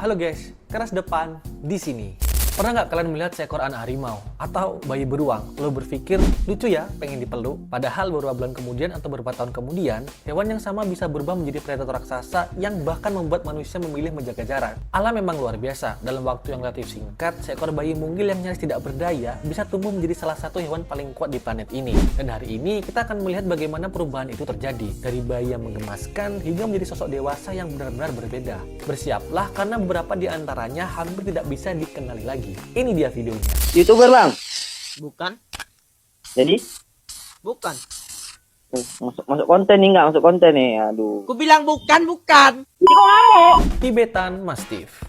Halo guys, keras depan di sini. Pernah nggak kalian melihat seekor anak harimau atau bayi beruang? Lo berpikir, lucu ya, pengen dipeluk. Padahal beberapa bulan kemudian atau beberapa tahun kemudian, hewan yang sama bisa berubah menjadi predator raksasa yang bahkan membuat manusia memilih menjaga jarak. Alam memang luar biasa. Dalam waktu yang relatif singkat, seekor bayi mungil yang nyaris tidak berdaya bisa tumbuh menjadi salah satu hewan paling kuat di planet ini. Dan hari ini kita akan melihat bagaimana perubahan itu terjadi. Dari bayi yang menggemaskan hingga menjadi sosok dewasa yang benar-benar berbeda. Bersiaplah karena beberapa di antaranya hampir tidak bisa dikenali lagi. Ini dia videonya. YouTuber bang? Bukan, Jadi bukan. masuk konten nih, nggak masuk konten nih. Aduh. Ku bilang bukan. Jadi kok ngamuk? Tibetan Mastiff.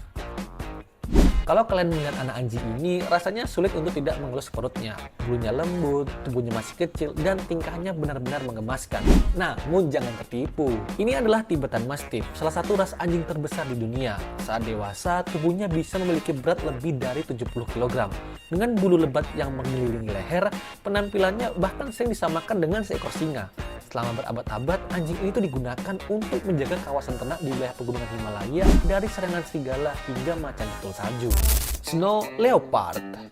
Kalau kalian melihat anak anjing ini, rasanya sulit untuk tidak mengelus perutnya. Bulunya lembut, tubuhnya masih kecil, dan tingkahnya benar-benar menggemaskan. Namun jangan tertipu. Ini adalah Tibetan Mastiff, salah satu ras anjing terbesar di dunia. Saat dewasa, tubuhnya bisa memiliki berat lebih dari 70 kg. Dengan bulu lebat yang mengelilingi leher, penampilannya bahkan sering disamakan dengan seekor singa. Selama berabad-abad, anjing ini tuh digunakan untuk menjaga kawasan ternak di wilayah pegunungan Himalaya dari serangan serigala hingga macan tutul salju. Snow Leopard.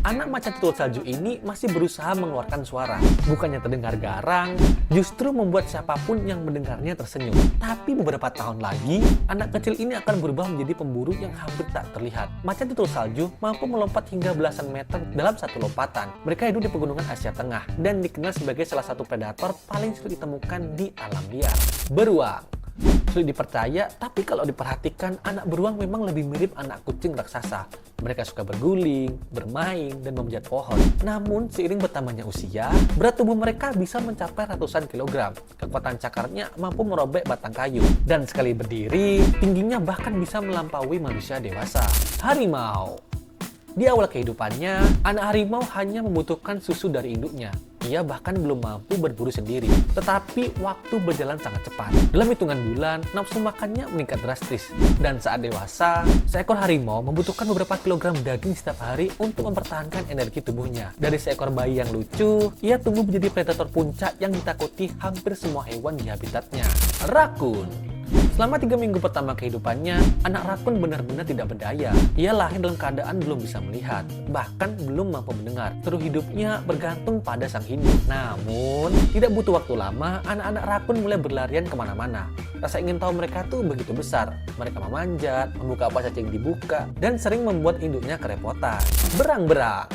Anak macan tutul salju ini masih berusaha mengeluarkan suara. Bukannya terdengar garang, justru membuat siapapun yang mendengarnya tersenyum. Tapi beberapa tahun lagi, anak kecil ini akan berubah menjadi pemburu yang hampir tak terlihat. Macan tutul salju mampu melompat hingga belasan meter dalam satu lompatan. Mereka hidup di pegunungan Asia Tengah dan dikenal sebagai salah satu predator paling sulit ditemukan di alam liar. Beruang. Sulit dipercaya, tapi kalau diperhatikan, anak beruang memang lebih mirip anak kucing raksasa. Mereka suka berguling, bermain, dan memanjat pohon. Namun, seiring bertambahnya usia, berat tubuh mereka bisa mencapai ratusan kilogram. Kekuatan cakarnya mampu merobek batang kayu. Dan sekali berdiri, tingginya bahkan bisa melampaui manusia dewasa. Harimau. Di awal kehidupannya, anak harimau hanya membutuhkan susu dari induknya. Ia bahkan belum mampu berburu sendiri. Tetapi waktu berjalan sangat cepat. Dalam hitungan bulan, nafsu makannya meningkat drastis. Dan saat dewasa, seekor harimau membutuhkan beberapa kilogram daging setiap hari untuk mempertahankan energi tubuhnya. Dari seekor bayi yang lucu, ia tumbuh menjadi predator puncak yang ditakuti hampir semua hewan di habitatnya. Rakun. Selama 3 minggu pertama kehidupannya, anak rakun benar-benar tidak berdaya. Ia lahir dalam keadaan belum bisa melihat, bahkan belum mampu mendengar. Seluruh hidupnya bergantung pada sang induk. Namun, tidak butuh waktu lama, anak-anak rakun mulai berlarian kemana-mana. Rasa ingin tahu mereka tuh begitu besar. Mereka memanjat, membuka apa saja yang dibuka, dan sering membuat induknya kerepotan. Berang-berang.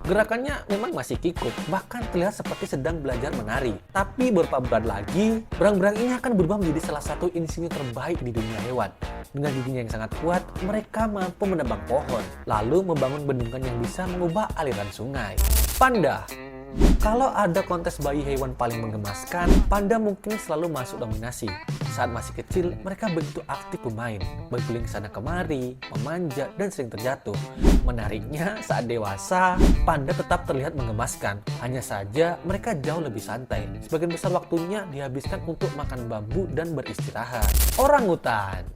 Gerakannya memang masih kikuk, bahkan terlihat seperti sedang belajar menari. Tapi beberapa bulan lagi, berang-berang ini akan berubah menjadi salah satu insinyur terbaik di dunia hewan. Dengan giginya yang sangat kuat, mereka mampu menebang pohon, lalu membangun bendungan yang bisa mengubah aliran sungai. Panda. Kalau ada kontes bayi hewan paling menggemaskan, panda mungkin selalu masuk dominasi. Saat masih kecil, mereka begitu aktif bermain, berguling sana kemari, memanjat, dan sering terjatuh. Menariknya, saat dewasa, panda tetap terlihat menggemaskan. Hanya saja, mereka jauh lebih santai. Sebagian besar waktunya dihabiskan untuk makan bambu dan beristirahat. Orangutan.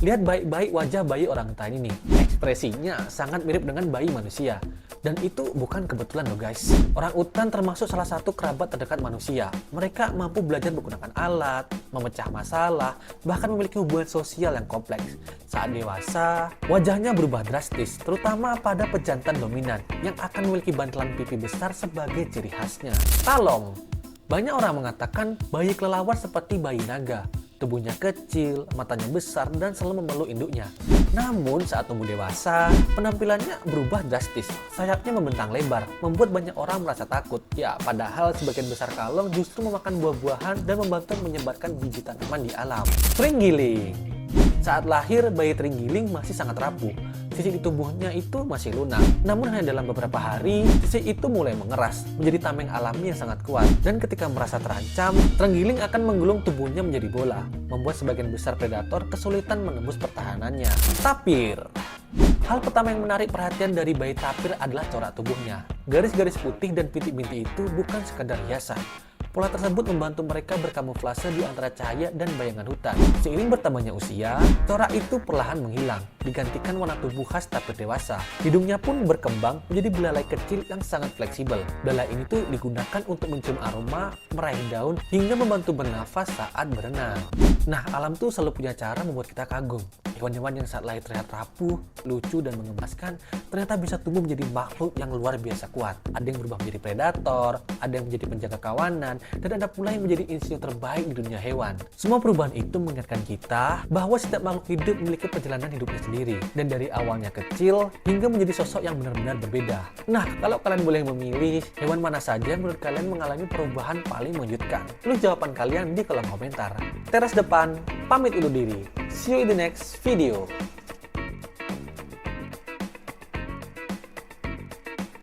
Lihat baik-baik wajah bayi orangutan ini. Ekspresinya sangat mirip dengan bayi manusia. Dan itu bukan kebetulan loh guys. Orangutan termasuk salah satu kerabat terdekat manusia. Mereka mampu belajar menggunakan alat, memecah masalah, bahkan memiliki hubungan sosial yang kompleks. Saat dewasa, wajahnya berubah drastis, terutama pada pejantan dominan yang akan memiliki bantalan pipi besar sebagai ciri khasnya. Talong. Banyak orang mengatakan bayi kelelawar seperti bayi naga. Tubuhnya kecil, matanya besar, dan selalu memeluk induknya. Namun saat tumbuh dewasa, penampilannya berubah drastis. Sayapnya membentang lebar, membuat banyak orang merasa takut. Ya, padahal sebagian besar kalong justru memakan buah-buahan dan membantu menyebarkan biji tanaman di alam. Terenggiling. Saat lahir, bayi terenggiling masih sangat rapuh. Sisi di tubuhnya itu masih lunak. Namun hanya dalam beberapa hari, sisi itu mulai mengeras, menjadi tameng alami yang sangat kuat. Dan ketika merasa terancam, terenggiling akan menggulung tubuhnya menjadi bola, membuat sebagian besar predator kesulitan menembus pertahanannya. Tapir. Hal pertama yang menarik perhatian dari bayi tapir adalah corak tubuhnya. Garis-garis putih dan bintik-bintik itu bukan sekadar hiasan. Pola tersebut membantu mereka berkamuflase di antara cahaya dan bayangan hutan. Seiring bertambahnya usia, corak itu perlahan menghilang, digantikan warna tubuh khas tapir dewasa. Hidungnya pun berkembang menjadi belalai kecil yang sangat fleksibel. Belalai ini tuh digunakan untuk mencium aroma, meraih daun, hingga membantu bernafas saat berenang. Nah, alam tuh selalu punya cara membuat kita kagum. Hewan-hewan yang saat lahir terlihat rapuh, lucu, dan mengemaskan, ternyata bisa tumbuh menjadi makhluk yang luar biasa kuat. Ada yang berubah menjadi predator, ada yang menjadi penjaga kawanan, dan ada pula yang menjadi insinyur terbaik di dunia hewan. Semua perubahan itu mengingatkan kita bahwa setiap makhluk hidup memiliki perjalanan hidupnya sendiri, dan dari awalnya kecil hingga menjadi sosok yang benar-benar berbeda. Nah, kalau kalian boleh memilih, hewan mana saja menurut kalian mengalami perubahan paling mengejutkan? Tulis jawaban kalian di kolom komentar. Teras Depan, pamit undur diri. See you in the next video.